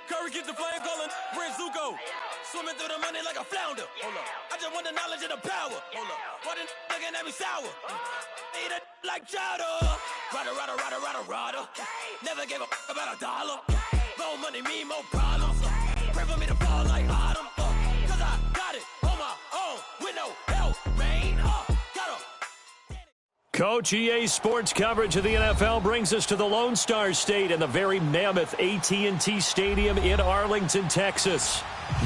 Curry gets the flame calling. Prince Zuko. Swimming through the money like a flounder. Hold up. I just want the knowledge and the power. Hold up. Why the looking at me sour? Eat it like chowder. Rada. Never gave a about $1. More money, me, more problems. Pray for me to fall like autumn. Cause I got it on my own with no help, man. Coach, EA Sports coverage of the NFL brings us to the Lone Star State and the very mammoth AT&T Stadium in Arlington, Texas.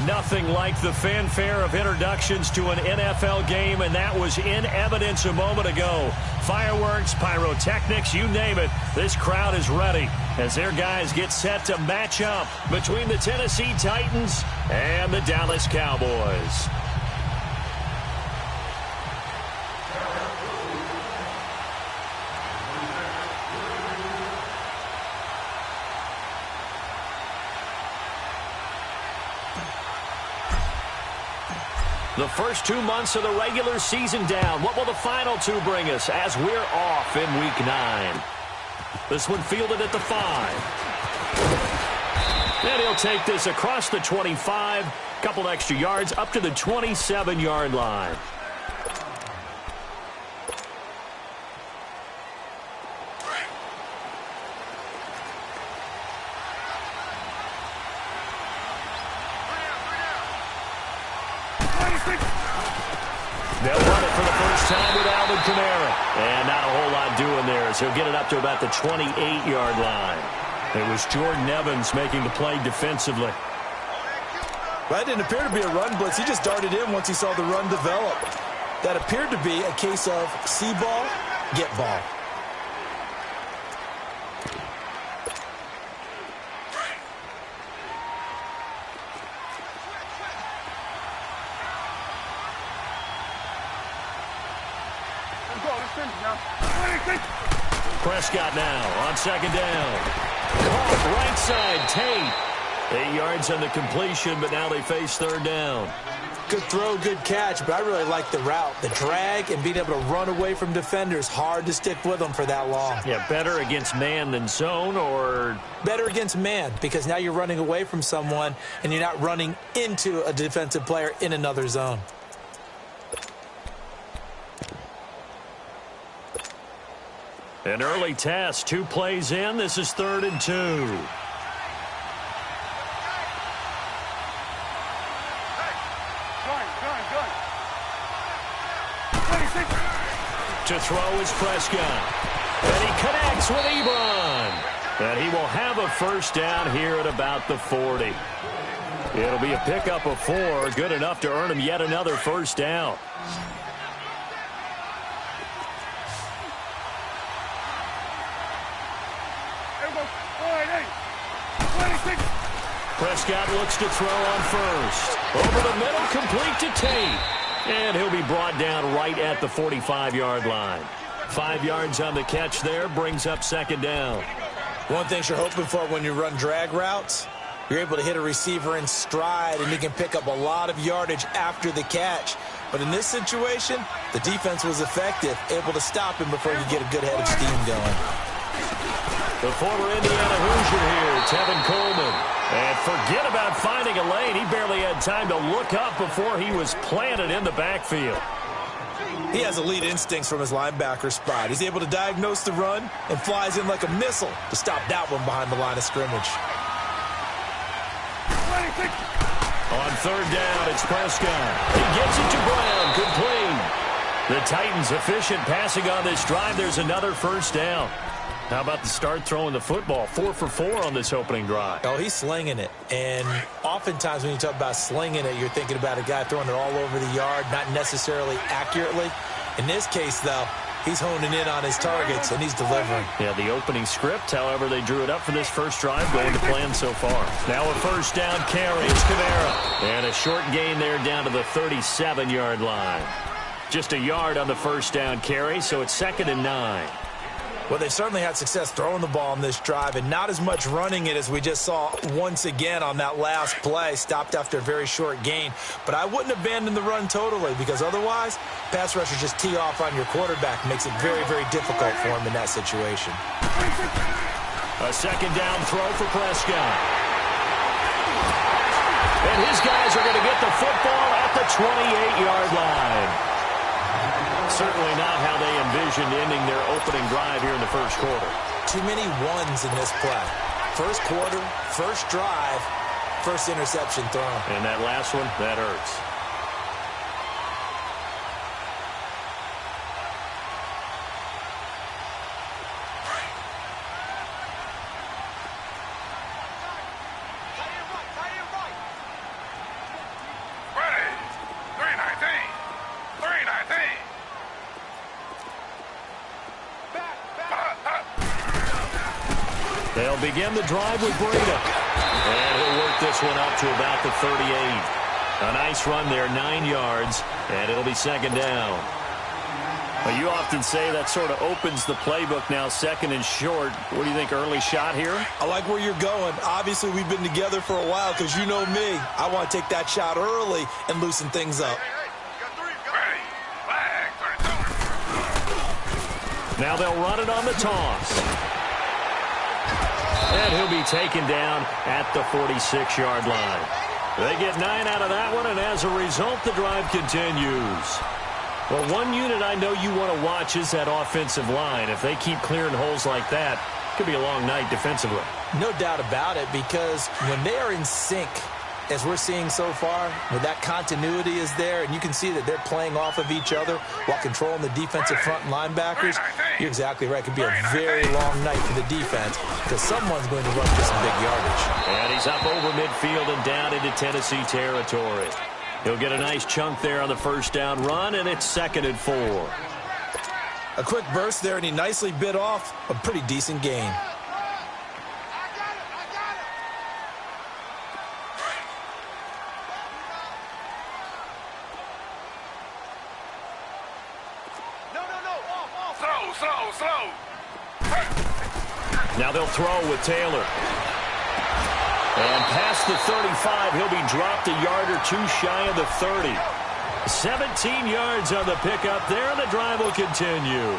Nothing like the fanfare of introductions to an NFL game, and that was in evidence a moment ago. Fireworks, pyrotechnics, you name it. This crowd is ready as their guys get set to match up between the Tennessee Titans and the Dallas Cowboys. The first 2 months of the regular season down. What will the final two bring us as we're off in Week 9? This one fielded at the 5. And he'll take this across the 25. Couple extra yards up to the 27-yard line. They'll run it for the first time with Alvin Kamara. And not a whole lot doing there as he'll get it up to about the 28-yard line. It was Jordan Evans making the play defensively. That didn't appear to be a run blitz. He just darted in once he saw the run develop. That appeared to be a case of see ball, get ball. Prescott now on second down. Caught right side, Tate. 8 yards on the completion, but now they face third down. Good throw, good catch, but I really like the route. The drag and being able to run away from defenders. Hard to stick with them for that long. Yeah, better against man than zone, or? Better against man, because now you're running away from someone and you're not running into a defensive player in another zone. An early test, 2 plays in. This is 3rd and 2. To throw is Prescott. And he connects with Ebron. And he will have a first down here at about the 40. It'll be a pickup of 4, good enough to earn him yet another first down. Prescott looks to throw on first. Over the middle, complete to Tate. And he'll be brought down right at the 45-yard line. 5 yards on the catch there, brings up second down. One thing you're hoping for when you run drag routes, you're able to hit a receiver in stride, and he can pick up a lot of yardage after the catch. But in this situation, the defense was effective, able to stop him before you get a good head of steam going. The former Indiana Hoosier here, Tevin Coleman. And forget about finding a lane. He barely had time to look up before he was planted in the backfield. He has elite instincts from his linebacker spot. He's able to diagnose the run and flies in like a missile to stop that one behind the line of scrimmage. On third down, it's Prescott. He gets it to Brown. Complete. The Titans efficient passing on this drive. There's another first down. How about the start throwing the football? 4 for 4 on this opening drive. Oh, he's slinging it. And oftentimes when you talk about slinging it, you're thinking about a guy throwing it all over the yard, not necessarily accurately. In this case, though, he's honing in on his targets, and he's delivering. Yeah, the opening script, however, they drew it up for this first drive, going to plan so far. Now a first down carry. It's Kamara. And a short gain there down to the 37-yard line. Just a yard on the first down carry, so it's 2nd and 9. Well, they certainly had success throwing the ball on this drive and not as much running it as we just saw once again on that last play. Stopped after a very short gain. But I wouldn't abandon the run totally, because otherwise, pass rushers just tee off on your quarterback. Makes it very, very difficult for him in that situation. A second down throw for Prescott. And his guys are going to get the football at the 28-yard line. Certainly not how they envisioned ending their opening drive here in the first quarter. Too many ones in this play. First quarter, first drive, first interception thrown. And that last one, that hurts. They'll begin the drive with Breida. And he'll work this one up to about the 38. A nice run there, 9 yards, and it'll be second down. Well, you often say that sort of opens the playbook now, second and short. What do you think, early shot here? I like where you're going. Obviously, we've been together for a while because you know me. I want to take that shot early and loosen things up. Now they'll run it on the toss. And he'll be taken down at the 46-yard line. They get 9 out of that one, and as a result, the drive continues. Well, one unit I know you want to watch is that offensive line. If they keep clearing holes like that, it could be a long night defensively. No doubt about it, because when they are in sync, as we're seeing so far, when that continuity is there, and you can see that they're playing off of each other while controlling the defensive front and linebackers, you're exactly right. It could be a very long night for the defense because someone's going to run for some big yardage. And he's up over midfield and down into Tennessee territory. He'll get a nice chunk there on the first down run, and it's 2nd and 4. A quick burst there, and he nicely bit off a pretty decent gain. Slow. Now they'll throw with Taylor. And past the 35, he'll be dropped a yard or two shy of the 30. 17 yards on the pickup there, and the drive will continue.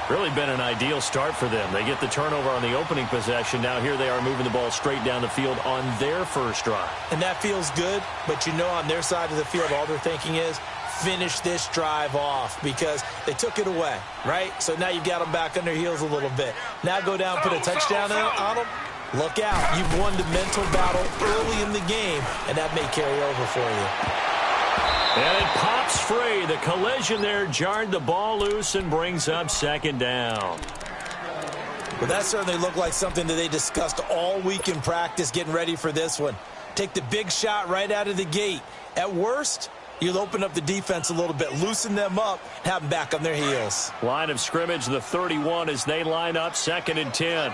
Really been an ideal start for them. They get the turnover on the opening possession. Now here they are moving the ball straight down the field on their first drive. And that feels good, but you know on their side of the field, all they're thinking is, finish this drive off because they took it away, right? So now you've got them back on their heels a little bit. Now go down, put a touchdown on them. Look out. You've won the mental battle early in the game, and that may carry over for you. And it pops free. The collision there jarred the ball loose and brings up second down. Well, that certainly looked like something that they discussed all week in practice getting ready for this one. Take the big shot right out of the gate. At worst, you'll open up the defense a little bit, loosen them up, have them back on their heels. Line of scrimmage, the 31 as they line up, 2nd and 10.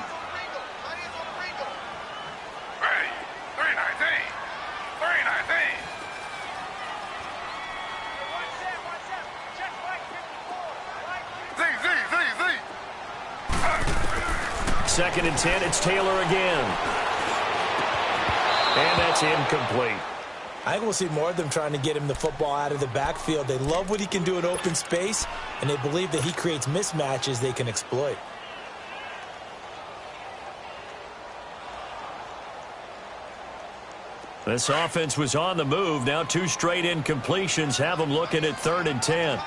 Second and 10, it's Taylor again. And that's incomplete. I think we'll see more of them trying to get him the football out of the backfield. They love what he can do in open space, and they believe that he creates mismatches they can exploit. This offense was on the move. Now 2 straight incompletions have them looking at 3rd and 10.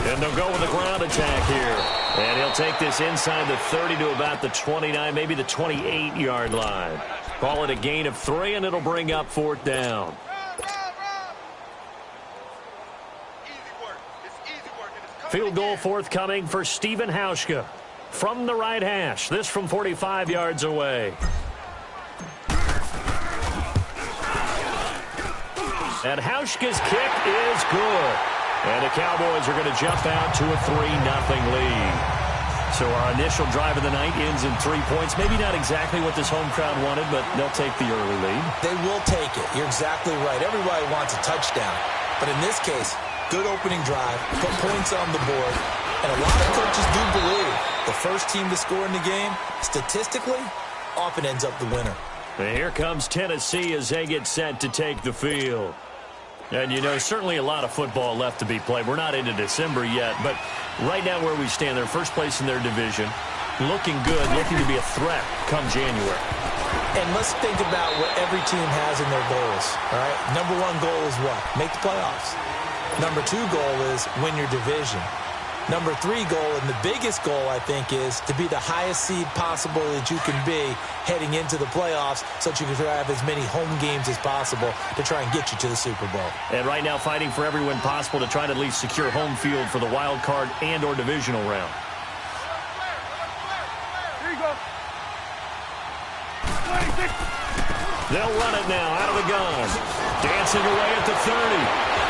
And they'll go with a ground attack here. And he'll take this inside the 30 to about the 29, maybe the 28-yard line. Call it a gain of 3, and it'll bring up 4th down. Field goal forthcoming for Stephen Hauschka from the right hash. This from 45 yards away. And Hauschka's kick is good. And the Cowboys are going to jump out to a 3-0 lead. So our initial drive of the night ends in 3 points. Maybe not exactly what this home crowd wanted, but they'll take the early lead. They will take it. You're exactly right. Everybody wants a touchdown. But in this case, good opening drive, put points on the board. And a lot of coaches do believe the first team to score in the game, statistically, often ends up the winner. And here comes Tennessee as they get set to take the field. And, you know, certainly a lot of football left to be played. We're not into December yet, but right now where we stand, they're first place in their division, looking good, looking to be a threat come January. And let's think about what every team has in their goals, all right? Number one goal is what? Make the playoffs. Number two goal is win your division. Number three goal, and the biggest goal, I think, is to be the highest seed possible that you can be heading into the playoffs so that you can have as many home games as possible to try and get you to the Super Bowl. And right now fighting for every win possible to try to at least secure home field for the wild card and or divisional round. Here you go. They'll run it now out of the gun. Dancing away at the 30.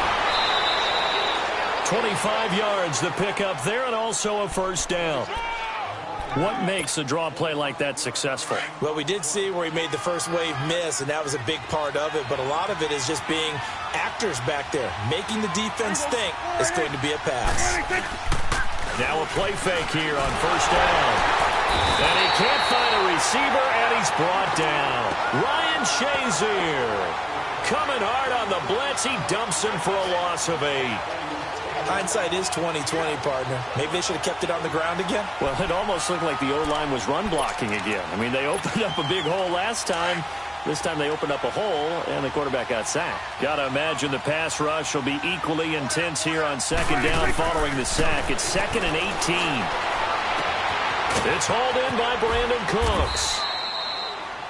25 yards the pickup there, and also a first down. What makes a draw play like that successful? Well, we did see where he made the first wave miss, and that was a big part of it, but a lot of it is just being actors back there, making the defense think it's going to be a pass. Now a play fake here on first down. And he can't find a receiver, and he's brought down. Ryan Shazier coming hard on the blitz. He dumps him for a loss of 8. Hindsight is 20/20, partner. Maybe they should have kept it on the ground again. Well, it almost looked like the O-line was run blocking again. I mean, they opened up a big hole last time. This time they opened up a hole, and the quarterback got sacked. Got to imagine the pass rush will be equally intense here on second down following the sack. It's 2nd and 18. It's hauled in by Brandon Cooks.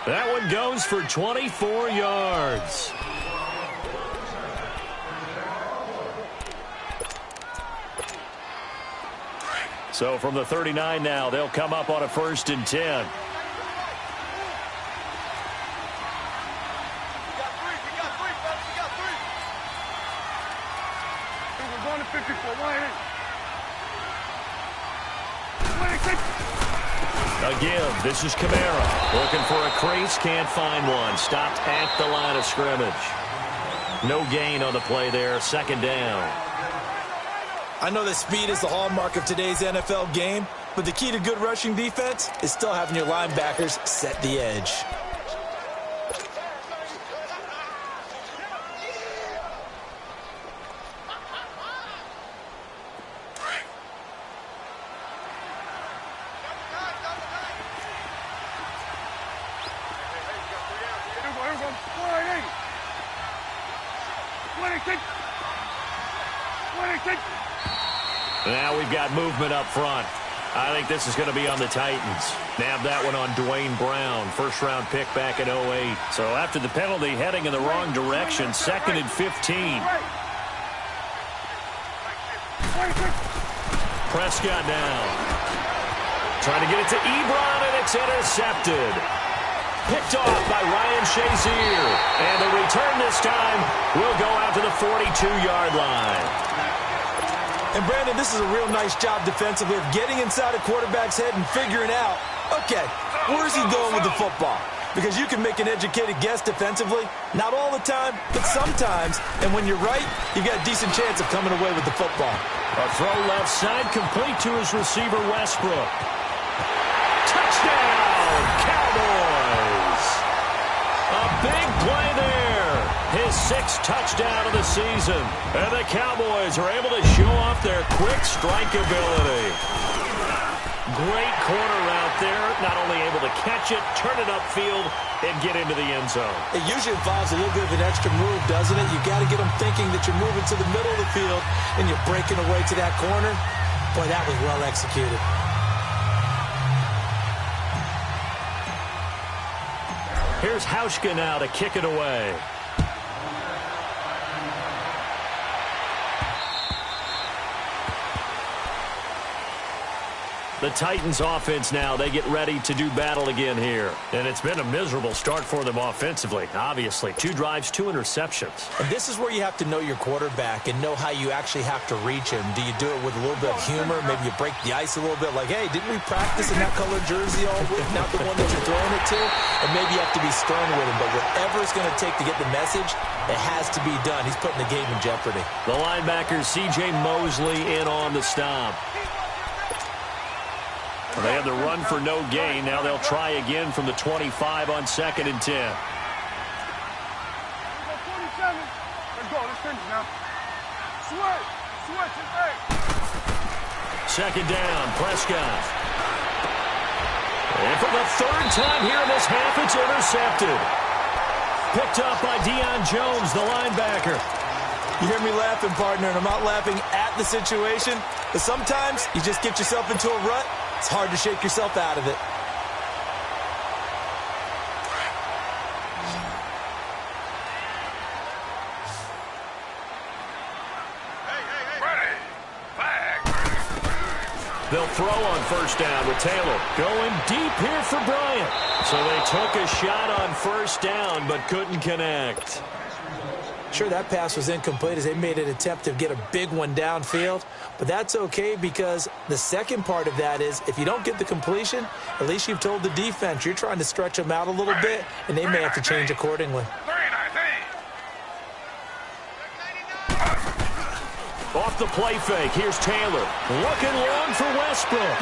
That one goes for 24 yards. So from the 39 now, they'll come up on a 1st and 10. We got three, fellas. We got three. And we're going to 54. Again, this is Kamara. Looking for a crease, can't find one. Stopped at the line of scrimmage. No gain on the play there, 2nd down. I know that speed is the hallmark of today's NFL game, but the key to good rushing defense is still having your linebackers set the edge. Now we've got movement up front. I think this is going to be on the Titans. Nabbed that one on Dwayne Brown, first-round pick back in 08. So after the penalty, heading in the wrong direction, 2nd and 15. Prescott now. Trying to get it to Ebron, and it's intercepted. Picked off by Ryan Shazier. And the return this time will go out to the 42-yard line. And, Brandon, this is a real nice job defensively of getting inside a quarterback's head and figuring out, okay, where's he going with the football? Because you can make an educated guess defensively. Not all the time, but sometimes. And when you're right, you've got a decent chance of coming away with the football. A throw left side complete to his receiver, Westbrook. Touchdown, Cowboys! A big play there. His 6th touchdown of the season. And the Cowboys are able to show off their quick strike ability. Great corner out there. Not only able to catch it, turn it upfield, and get into the end zone. It usually involves a little bit of an extra move, doesn't it? You got to get them thinking that you're moving to the middle of the field and you're breaking away to that corner. Boy, that was well executed. Here's Hauschka now to kick it away. The Titans offense now, they get ready to do battle again here. And it's been a miserable start for them offensively, obviously. 2 drives, 2 interceptions. And this is where you have to know your quarterback and know how you actually have to reach him. Do you do it with a little bit of humor? Maybe you break the ice a little bit like, hey, didn't we practice in that colored jersey all week? Not the one that you're throwing it to? And maybe you have to be stern with him. But whatever it's going to take to get the message, it has to be done. He's putting the game in jeopardy. The linebacker, C.J. Mosley, in on the stop. They had the run for no gain. Now they'll try again from the 25 on 2nd and 10. 47. Let's go. Let's finish now. Switch. Switch. Hey. 2nd down, Prescott. And for the 3rd time here in this half, it's intercepted. Picked up by Deion Jones, the linebacker. You hear me laughing, partner, and I'm not laughing at the situation, but sometimes you just get yourself into a rut. It's hard to shake yourself out of it. They'll throw on 1st down with Taylor. Going deep here for Bryant. So they took a shot on 1st down, but couldn't connect. Sure, that pass was incomplete as they made an attempt to get a big one downfield, but that's okay because the second part of that is if you don't get the completion, at least you've told the defense you're trying to stretch them out a little bit, and they may have to change accordingly. Off the play fake, here's Taylor. Looking long for Westbrook.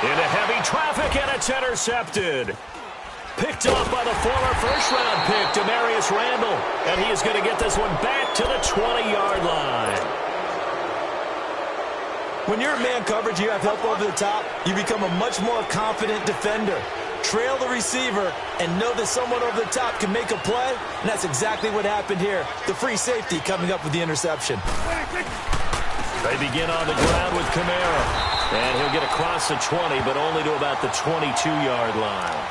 Into heavy traffic, and it's intercepted. Picked off by the former first-round pick, Demarius Randall. And he is going to get this one back to the 20-yard line. When you're in man coverage, you have help over the top, you become a much more confident defender. Trail the receiver and know that someone over the top can make a play, and that's exactly what happened here. The free safety coming up with the interception. They begin on the ground with Kamara. And he'll get across the 20, but only to about the 22-yard line.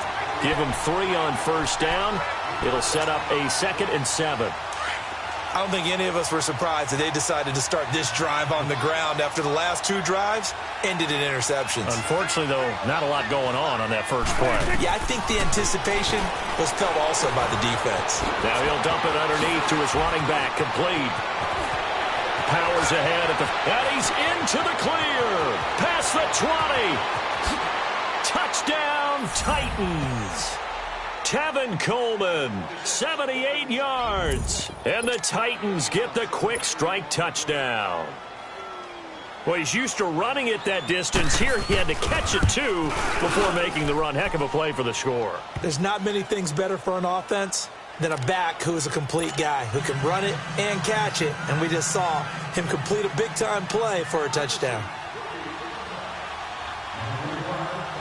Give him 3 on 1st down. It'll set up a 2nd and 7. I don't think any of us were surprised that they decided to start this drive on the ground after the last 2 drives ended in interceptions. Unfortunately, though, not a lot going on that first play. Yeah, I think the anticipation was felt also by the defense. Now he'll dump it underneath to his running back, complete. Powers ahead at the... And he's into the clear. Past the 20. Touchdown, Titans. Tevin Coleman, 78 yards. And the Titans get the quick strike touchdown. Well, he's used to running it that distance. Here he had to catch it, too, before making the run. Heck of a play for the score. There's not many things better for an offense than a back who is a complete guy, who can run it and catch it. And we just saw him complete a big-time play for a touchdown.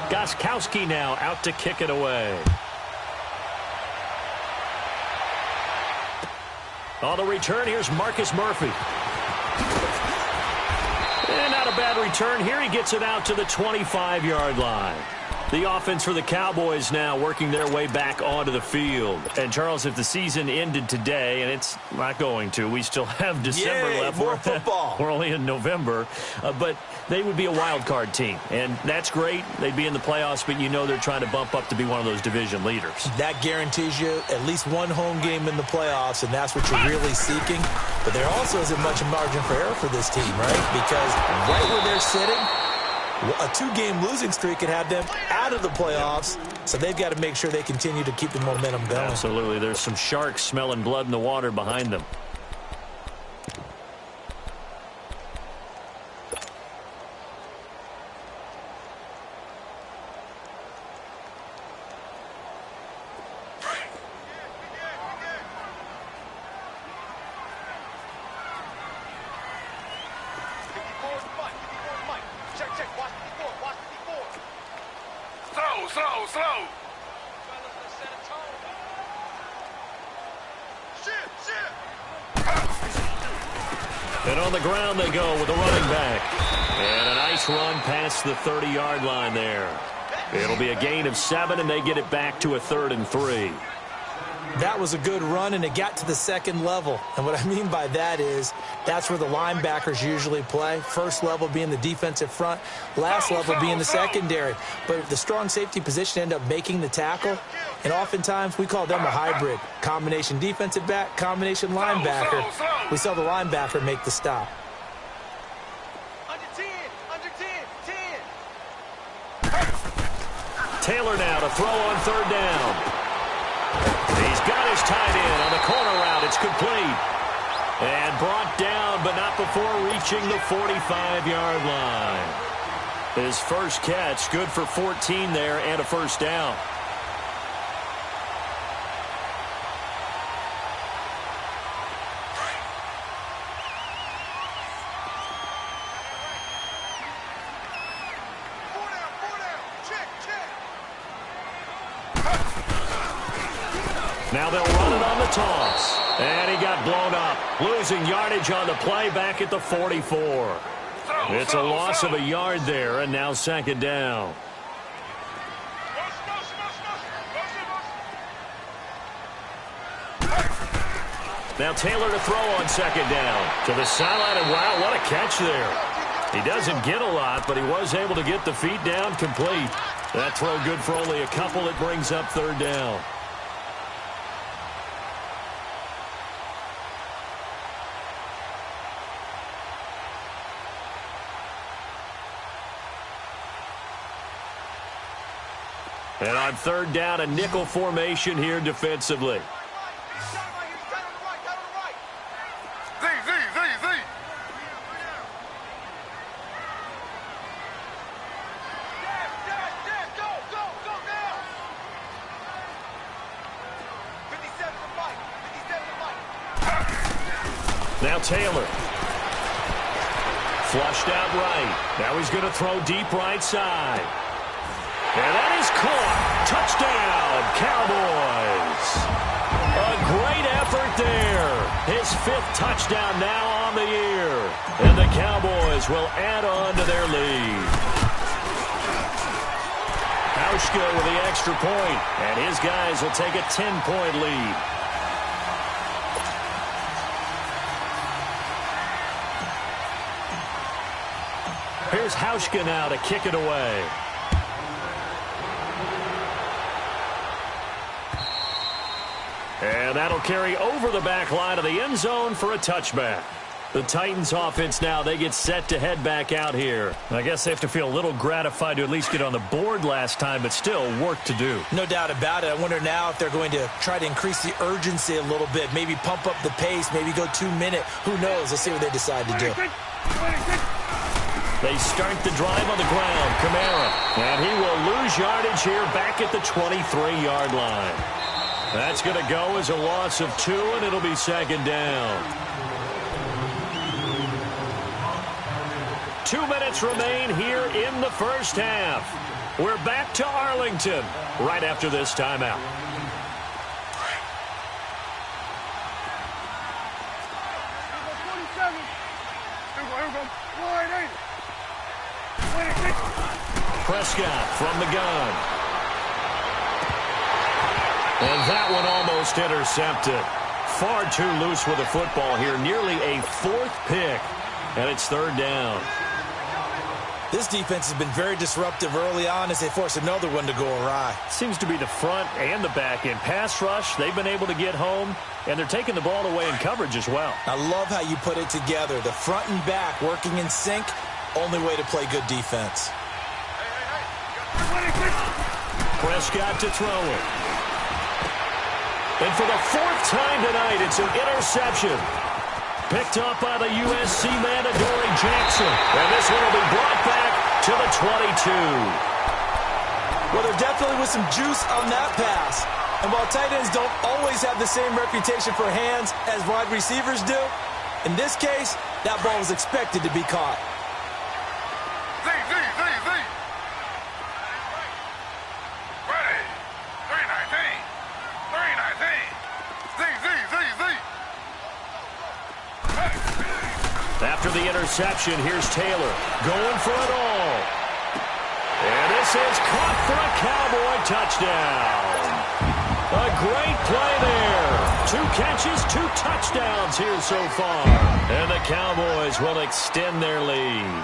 Gostkowski now out to kick it away. On the return, here's Marcus Murphy. And not a bad return here. He gets it out to the 25-yard line. The offense for the Cowboys now working their way back onto the field. And, Charles, if the season ended today, and it's not going to, we still have December left. More football. We're only in November. But they would be a wild card team. And that's great. They'd be in the playoffs, but you know they're trying to bump up to be one of those division leaders. That guarantees you at least one home game in the playoffs, and that's what you're really seeking. But there also isn't much margin for error for this team, right? Because right where they're sitting, a 2-game losing streak could have them out of the playoffs, so they've got to make sure they continue to keep the momentum going. Absolutely. There's some sharks smelling blood in the water behind them. Slow. And on the ground they go with a running back. And a nice run past the 30-yard line there. It'll be a gain of 7, and they get it back to a 3rd and 3. That was a good run, and it got to the 2nd level. And what I mean by that is that's where the linebackers usually play. First level being the defensive front, last level being the secondary. But the strong safety position ended up making the tackle, and oftentimes we call them a hybrid. Combination defensive back, combination linebacker. We saw the linebacker make the stop. Under 10. Taylor now to throw on 3rd down. He's got his tight end on the corner route. It's complete. And brought down, but not before reaching the 45-yard line. His first catch, good for 14 there and a first down. Now they'll run it on the toss. And he got blown up. Losing yardage on the play back at the 44. It's a loss of a yard there, and now second down. Now Taylor to throw on second down. To the sideline, and wow, what a catch there. He doesn't get a lot, but he was able to get the feet down complete. That throw good for only a couple. It brings up third down. And on third down, a nickel formation here defensively. Now Taylor. Flushed out right. Now he's going to throw deep right side. And that is caught. Touchdown, Cowboys. A great effort there. His 5th touchdown now on the year. And the Cowboys will add on to their lead. Hauschka with the extra point. And his guys will take a 10-point lead. Here's Hauschka now to kick it away. And that'll carry over the back line of the end zone for a touchback. The Titans offense now, they get set to head back out here. I guess they have to feel a little gratified to at least get on the board last time, but still work to do. No doubt about it. I wonder now if they're going to try to increase the urgency a little bit, maybe pump up the pace, maybe go 2-minute. Who knows? Let's see what they decide to do. They start the drive on the ground. Kamara. And he will lose yardage here back at the 23-yard line. That's going to go as a loss of 2, and it'll be second down. 2 minutes remain here in the first half. We're back to Arlington right after this timeout. Prescott from the gun. And that one almost intercepted. Far too loose with the football here. Nearly a 4th pick. And it's third down. This defense has been very disruptive early on as they force another one to go awry. Seems to be the front and the back end. Pass rush, they've been able to get home. And they're taking the ball away in coverage as well. I love how you put it together. The front and back working in sync. Only way to play good defense. Prescott to throw it. And for the 4th time tonight, it's an interception. Picked up by the USC man, Adoree Jackson. And this one will be brought back to the 22. Well, there definitely was some juice on that pass. And while tight ends don't always have the same reputation for hands as wide receivers do, in this case, that ball was expected to be caught. After the interception, here's Taylor going for it all. And this is caught for a Cowboy touchdown. A great play there. 2 catches, 2 touchdowns here so far. And the Cowboys will extend their lead.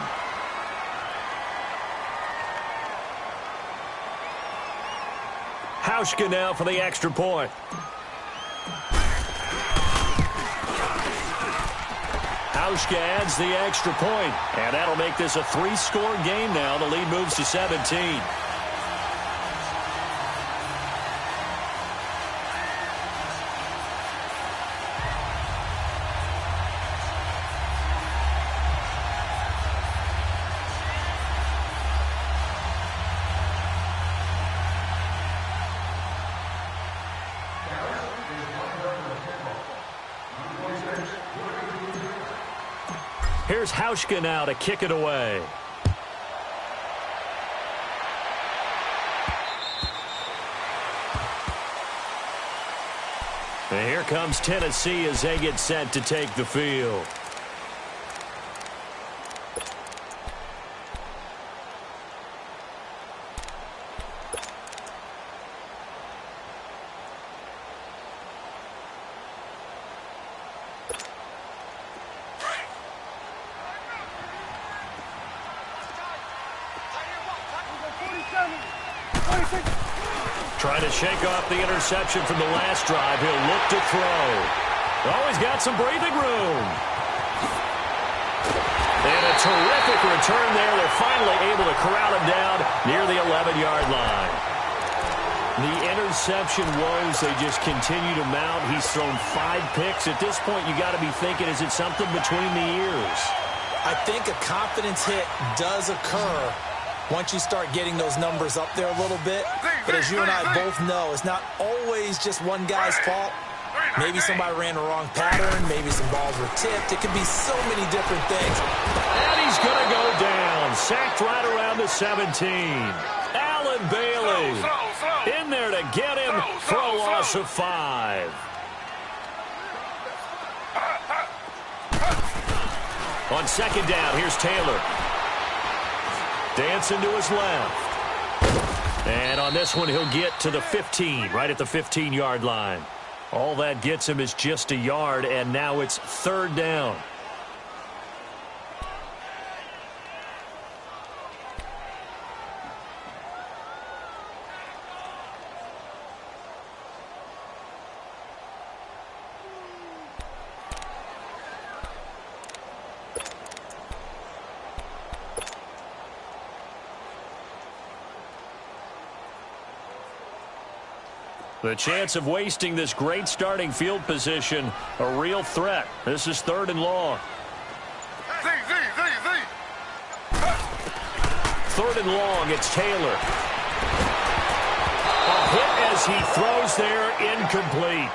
Hauschka now for the extra point. Hauschka adds the extra point, and that'll make this a 3-score game now. The lead moves to 17. Here's RICHG now to kick it away. And here comes Tennessee as they get set to take the field. Trying to shake off the interception from the last drive. He'll look to throw. Oh, he's got some breathing room. And a terrific return there. They're finally able to corral him down near the 11-yard line. The interception woes, they just continue to mount. He's thrown 5 picks. At this point, you got to be thinking, is it something between the ears? I think a confidence hit does occur once you start getting those numbers up there a little bit. But as you and I both know, it's not always just one guy's fault. Maybe somebody ran the wrong pattern. Maybe some balls were tipped. It could be so many different things. And he's going to go down. Sacked right around the 17. Allen Bailey in there to get him for a loss of 5. On second down, here's Taylor. Dancing to his left. And on this one, he'll get to the 15, right at the 15-yard line. All that gets him is just a yard, and now it's third down. The chance of wasting this great starting field position, a real threat. This is third and long. Third and long, it's Taylor. A hit as he throws there, incomplete.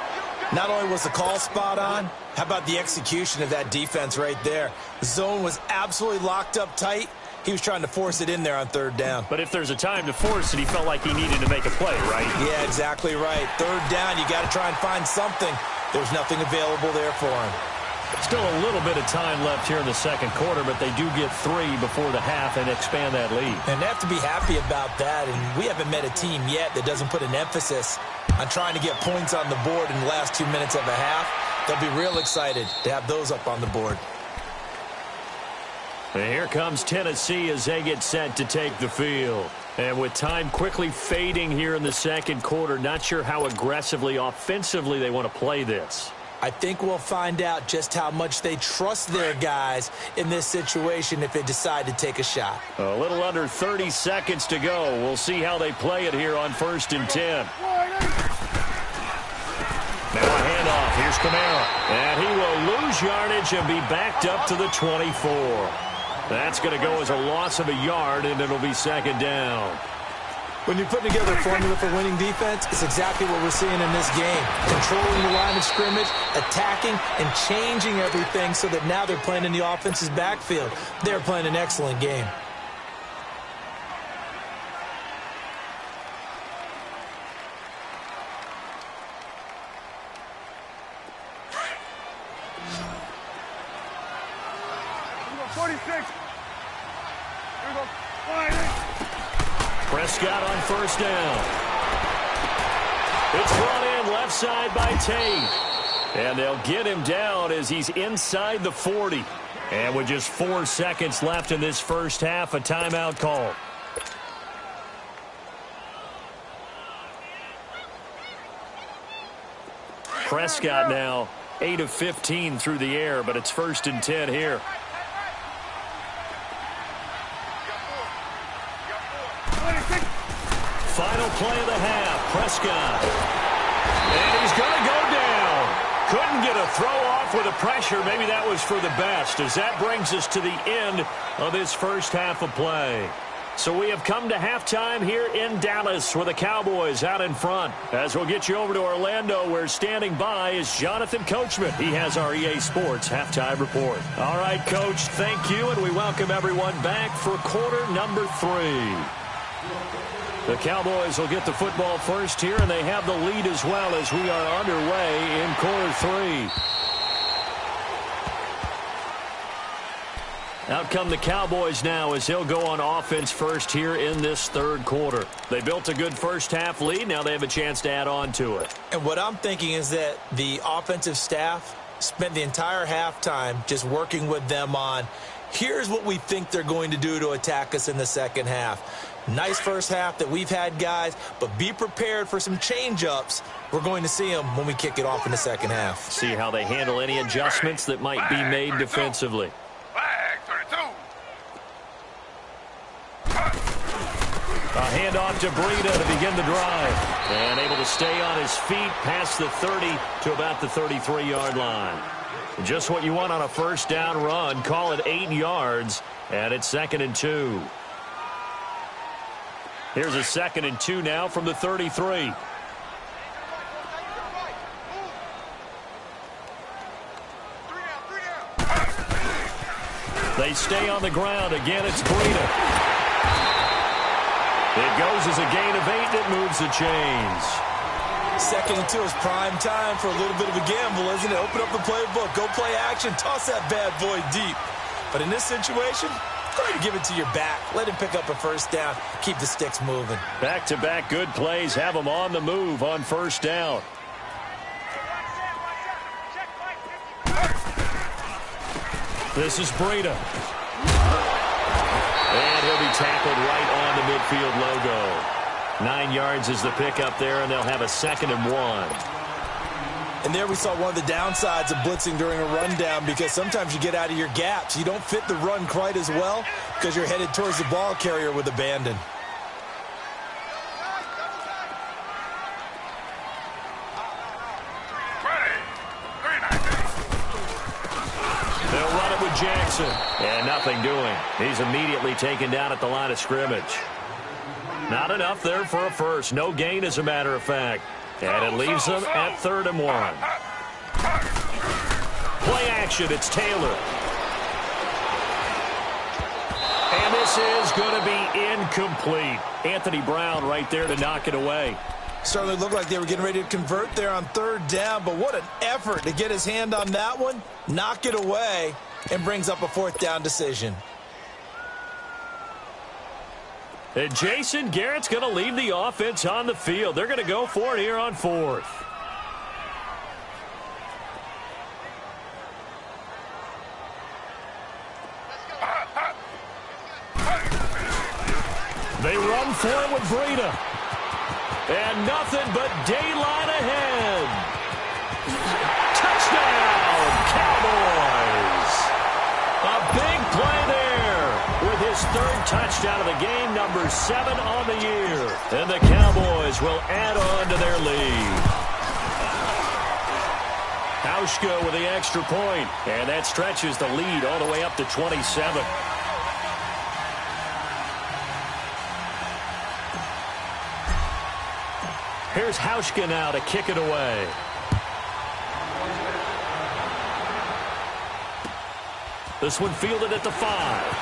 Not only was the call spot on, how about the execution of that defense right there? The zone was absolutely locked up tight. He was trying to force it in there on third down. But if there's a time to force it, he felt like he needed to make a play, right? Yeah, exactly right. Third down, you got to try and find something. There's nothing available there for him. Still a little bit of time left here in the second quarter, but they do get 3 before the half and expand that lead. And they have to be happy about that, and we haven't met a team yet that doesn't put an emphasis on trying to get points on the board in the last 2 minutes of a half. They'll be real excited to have those up on the board. And here comes Tennessee as they get set to take the field. And with time quickly fading here in the second quarter, not sure how aggressively, offensively they want to play this. I think we'll find out just how much they trust their guys in this situation if they decide to take a shot. A little under 30 seconds to go. We'll see how they play it here on 1st and 10. Now a handoff. Here's Kamara. And he will lose yardage and be backed up to the 24. That's going to go as a loss of a yard, and it'll be second down. When you're putting together a formula for winning defense, it's exactly what we're seeing in this game. Controlling the line of scrimmage, attacking, and changing everything so that now they're playing in the offense's backfield. They're playing an excellent game. Prescott on first down. It's brought in left side by Tate. And they'll get him down as he's inside the 40. And with just 4 seconds left in this first half, a timeout call. Prescott now 8 of 15 through the air, but it's 1st and 10 here. Final play of the half, Prescott. And he's going to go down. Couldn't get a throw off with the pressure. Maybe that was for the best, as that brings us to the end of this first half of play. So we have come to halftime here in Dallas with the Cowboys out in front. As we'll get you over to Orlando, where standing by is Jonathan Coachman. He has our EA Sports halftime report. All right, Coach, thank you, and we welcome everyone back for quarter number 3. The Cowboys will get the football first here, and they have the lead as well as we are underway in quarter 3. Out come the Cowboys now as he'll go on offense first here in this third quarter. They built a good first half lead. Now they have a chance to add on to it. And what I'm thinking is that the offensive staff spent the entire halftime just working with them on, here's what we think they're going to do to attack us in the second half. Nice first half that we've had, guys, but be prepared for some change-ups. We're going to see them when we kick it off in the second half. See how they handle any adjustments that might be made defensively. A handoff to Breida to begin the drive. And able to stay on his feet past the 30 to about the 33-yard line. Just what you want on a first down run. Call it 8 yards. And it's 2nd and 2. Here's a 2nd and 2 now from the 33. They stay on the ground. Again, it's Breida. It goes as a gain of 8. It moves the chains. 2nd and 2 is prime time for a little bit of a gamble, isn't it? Open up the playbook. Go play action. Toss that bad boy deep. But in this situation, go ahead and give it to your back. Let him pick up a first down. Keep the sticks moving. Back-to-back good plays. Have them on the move on first down. This is Breida. And he'll be tackled right on the midfield logo. 9 yards is the pickup there, and they'll have a 2nd and 1. And there we saw one of the downsides of blitzing during a rundown, because sometimes you get out of your gaps. You don't fit the run quite as well because you're headed towards the ball carrier with abandon. They'll run it with Jackson. And nothing doing. He's immediately taken down at the line of scrimmage. Not enough there for a first. No gain, as a matter of fact. And it leaves them at 3rd and 1. Play action. It's Taylor. And this is going to be incomplete. Anthony Brown right there to knock it away. Certainly looked like they were getting ready to convert there on 3rd down, but what an effort to get his hand on that one, knock it away, and brings up a 4th down decision. And Jason Garrett's going to leave the offense on the field. They're going to go for it here on 4th. They run for it with Breida. And nothing but daylight ahead. Touchdown, Cowboys. A big play there with his 3rd touchdown of the game, number 7 on the year. And the Cowboys will add on to their lead. Hauschka with the extra point, and that stretches the lead all the way up to 27. Here's Hauschka now to kick it away. This one fielded at the 5.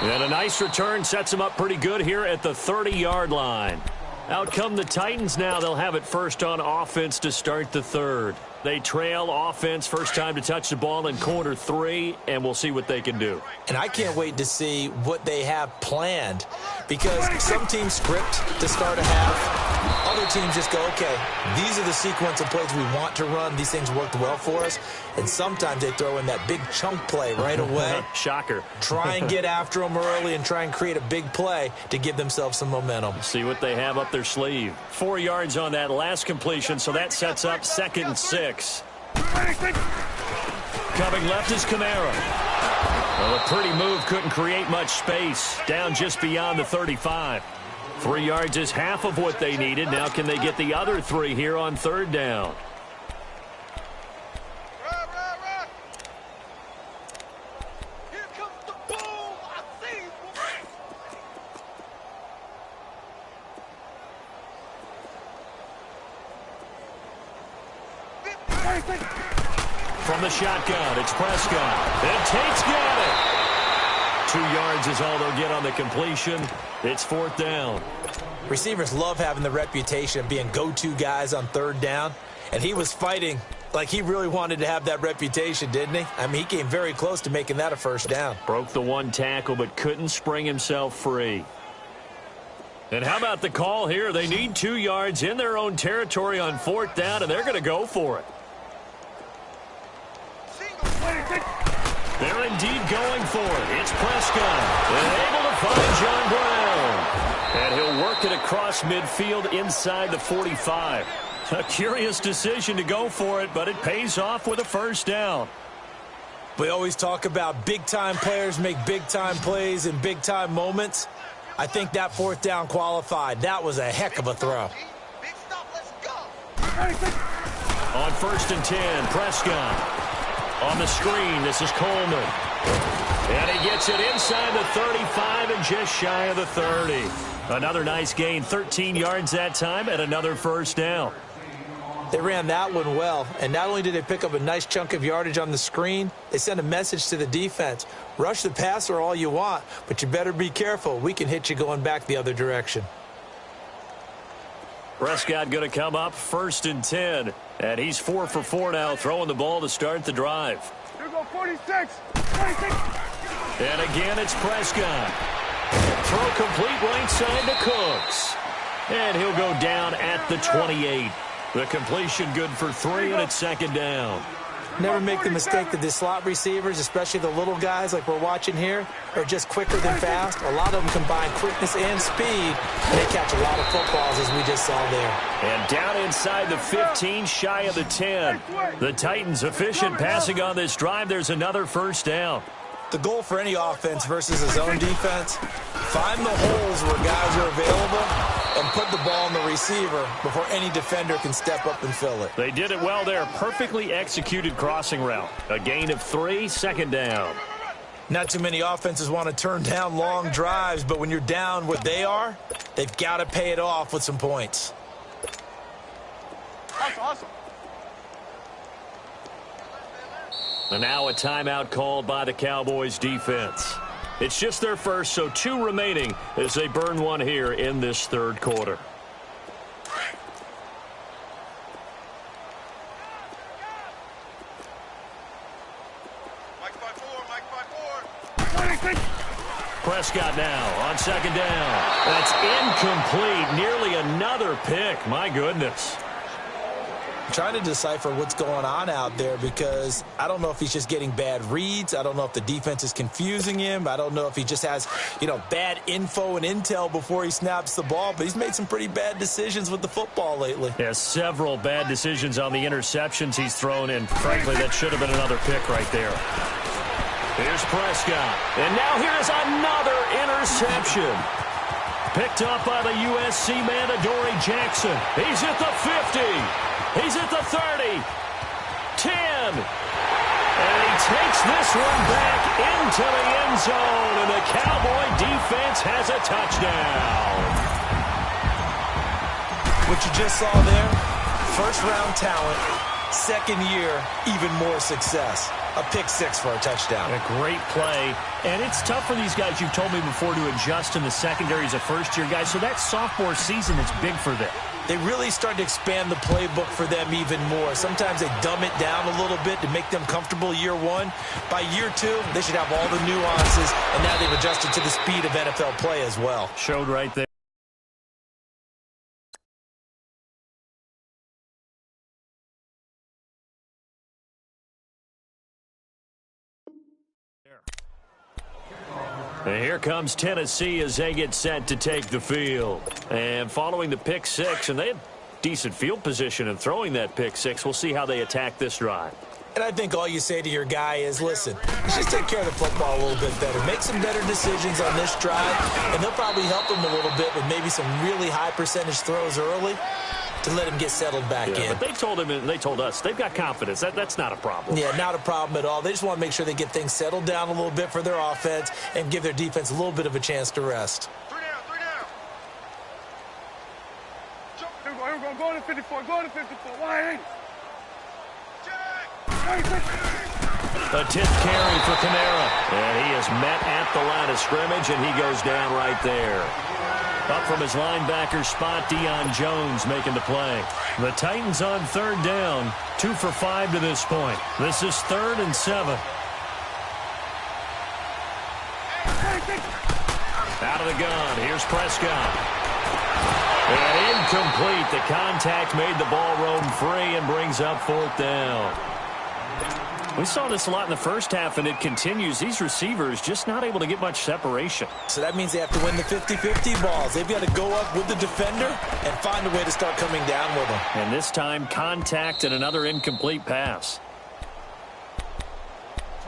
And a nice return sets him up pretty good here at the 30-yard line. Out come the Titans now. They'll have it first on offense to start the 3rd. They trail offense first time to touch the ball in quarter 3, and we'll see what they can do. And I can't wait to see what they have planned, because some teams script to start a half. Other teams just go, okay, these are the sequence of plays we want to run. These things worked well for us. And sometimes they throw in that big chunk play right away. Shocker. Try and get after them early and try and create a big play to give themselves some momentum. See what they have up their sleeve. 4 yards on that last completion, so that sets up 2nd and 6. Coming left is Kamara. Well, a pretty move couldn't create much space. Down just beyond the 35. 3 yards is half of what they needed. Now can they get the other 3 here on 3rd down? From the shotgun, it's Prescott. And Tate's got it. 2 yards is all they'll get on the completion. It's 4th down. Receivers love having the reputation of being go-to guys on 3rd down. And he was fighting like he really wanted to have that reputation, didn't he? I mean, he came very close to making that a 1st down. Broke the 1 tackle, but couldn't spring himself free. And how about the call here? They need 2 yards in their own territory on 4th down, and they're going to go for it. They're indeed going for it. It's Prescott. And able to find John Brown. And he'll work it across midfield inside the 45. A curious decision to go for it, but it pays off with a 1st down. We always talk about big-time players make big-time plays in big-time moments. I think that 4th down qualified. That was a heck of a throw. On 1st and 10, Prescott. On the screen, this is Coleman. And he gets it inside the 35 and just shy of the 30. Another nice gain, 13 yards that time, and another 1st down. They ran that one well, and not only did they pick up a nice chunk of yardage on the screen, they sent a message to the defense. Rush the passer all you want, but you better be careful. We can hit you going back the other direction. Prescott going to come up 1st and 10, and he's 4 for 4 now, throwing the ball to start the drive. Here we go, 46. And again, it's Prescott. Throw complete right side to Cooks. And he'll go down at the 28. The completion good for 3, and it's 2nd down. Never make the mistake that the slot receivers, especially the little guys like we're watching here, are just quicker than fast. A lot of them combine quickness and speed, and they catch a lot of footballs, as we just saw there. And down inside the 15, shy of the 10. The Titans efficient passing on this drive. There's another 1st down. The goal for any offense versus a zone defense, find the holes where guys are available and put the ball on the receiver before any defender can step up and fill it. They did it well there. Perfectly executed crossing route. A gain of 3, 2nd down. Not too many offenses want to turn down long drives, but when you're down what they are, they've got to pay it off with some points. Awesome. And now a timeout called by the Cowboys defense. It's just their first, so 2 remaining as they burn 1 here in this 3rd quarter. Prescott now on 2nd down. That's incomplete. Nearly another pick. My goodness. Trying to decipher what's going on out there because I don't know if he's just getting bad reads. I don't know if the defense is confusing him. I don't know if he just has, bad info and intel before he snaps the ball. But he's made some pretty bad decisions with the football lately. Yeah, several bad decisions on the interceptions he's thrown in. Frankly, that should have been another pick right there. Here's Prescott. And now here's another interception. Picked up by the USC man, Adoree Jackson. He's at the 50. He's at the 30, 10, and he takes this one back into the end zone, and the Cowboy defense has a touchdown. What you just saw there, first-round talent, 2nd year, even more success. A pick-6 for a touchdown. A great play, and it's tough for these guys, you've told me before, to adjust in the secondary as a first-year guy, so that sophomore season is big for them. They really start to expand the playbook for them even more. Sometimes they dumb it down a little bit to make them comfortable year 1. By year 2, they should have all the nuances, and now they've adjusted to the speed of NFL play as well. Showed right there. And here comes Tennessee as they get set to take the field. And following the pick 6, and they have decent field position in throwing that pick 6. We'll see how they attack this drive. And I think all you say to your guy is, listen, let's just take care of the football a little bit better. Make some better decisions on this drive, and they'll probably help him a little bit with maybe some really high percentage throws early to let him get settled back in. But they told him and they told us they've got confidence. That's not a problem. Yeah, not a problem at all. They just want to make sure they get things settled down a little bit for their offense and give their defense a little bit of a chance to rest. 3 down. Here we go, go to 54, wide. A 10th carry for Kamara. And he is met at the line of scrimmage, and he goes down right there. Up from his linebacker spot, Deion Jones making the play. The Titans on 3rd down, 2 for 5 to this point. This is 3rd and 7. Out of the gun, here's Prescott. And incomplete. The contact made the ball roam free and brings up 4th down. We saw this a lot in the first half, and it continues. These receivers just not able to get much separation. So that means they have to win the 50-50 balls. They've got to go up with the defender and find a way to start coming down with them. And this time, contact and another incomplete pass.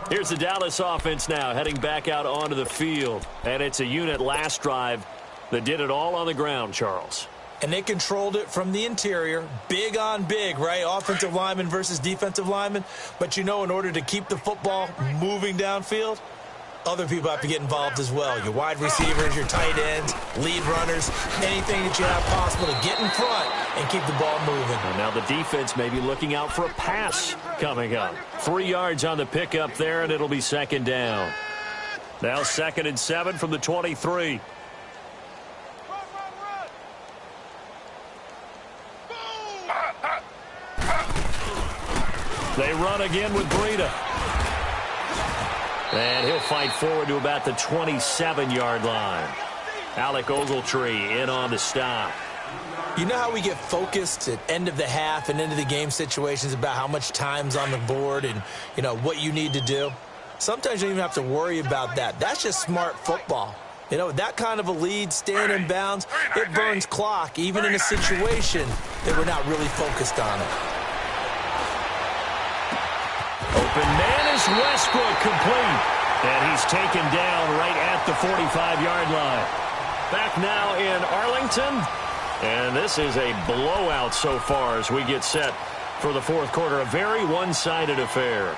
Here's the Dallas offense now heading back out onto the field. And it's a unit last drive that did it all on the ground, Charles. And they controlled it from the interior, big on big, right? Offensive lineman versus defensive lineman. But, you know, in order to keep the football moving downfield, other people have to get involved as well. Your wide receivers, your tight ends, lead runners, anything that you have possible to get in front and keep the ball moving. And now the defense may be looking out for a pass coming up. 3 yards on the pickup there, and it'll be 2nd down. Now 2nd and 7 from the 23. They run again with Breida. And he'll fight forward to about the 27-yard line. Alec Ogletree in on the stop. You know how we get focused at end of the half and into the game situations about how much time's on the board and, you know, what you need to do? Sometimes you don't even have to worry about that. That's just smart football. You know, that kind of a lead, staying in bounds, it burns clock, even in a situation that we're not really focused on it. Open man is Westbrook, complete. And he's taken down right at the 45-yard line. Back now in Arlington. And this is a blowout so far as we get set for the 4th quarter. A very one-sided affair.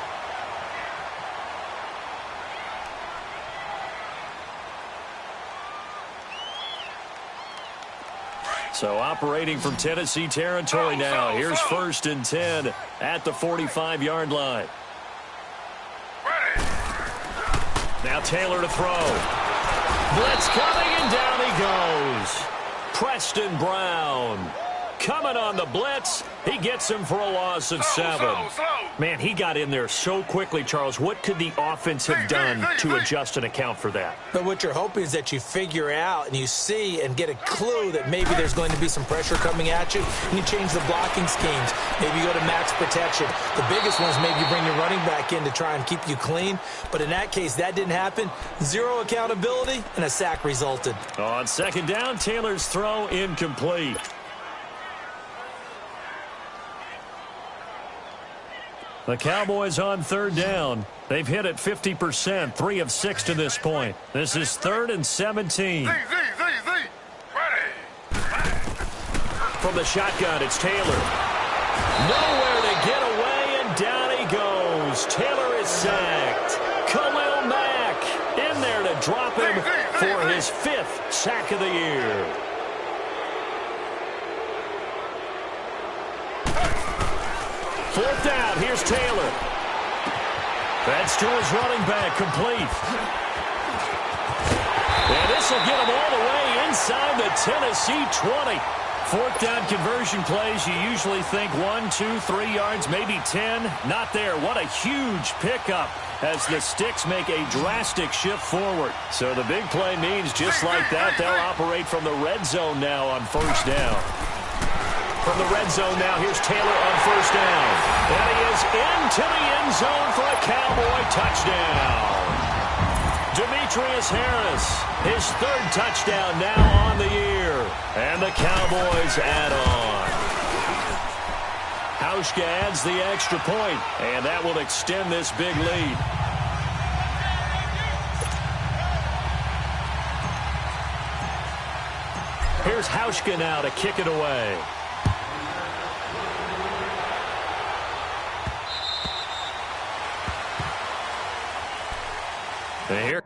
So operating from Tennessee territory now. Here's 1st and 10 at the 45-yard line. Now Taylor to throw. Blitz coming, and down he goes. Preston Brown coming on the blitz. He gets him for a loss of 7. Man, he got in there so quickly, Charles. What could the offense have done to adjust and account for that? But what you're hoping is that you figure out and you see and get a clue that maybe there's going to be some pressure coming at you, and you change the blocking schemes. Maybe you go to max protection. The biggest one is maybe you bring your running back in to try and keep you clean. But in that case, that didn't happen. 0 accountability, and a sack resulted. On 2nd down, Taylor's throw incomplete. The Cowboys on 3rd down. They've hit it 50%, 3 of 6 to this point. This is 3rd and 17. From the shotgun, it's Taylor. Nowhere to get away, and down he goes. Taylor is sacked. Khalil Mack in there to drop him for his 5th sack of the year. Fourth down, here's Taylor. That's to his running back, complete. And this will get him all the way inside the Tennessee 20. 4th down conversion plays, you usually think 1, 2, 3 yards, maybe 10. Not there. What a huge pickup as the Sticks make a drastic shift forward. So the big play means just like that, they'll operate from the red zone now on 1st down. From the red zone now, here's Taylor on 1st down. And he is into the end zone for a Cowboy touchdown. Demetrius Harris, his 3rd touchdown now on the year. And the Cowboys add on. Hauschka adds the extra point, and that will extend this big lead. Here's Hauschka now to kick it away. Here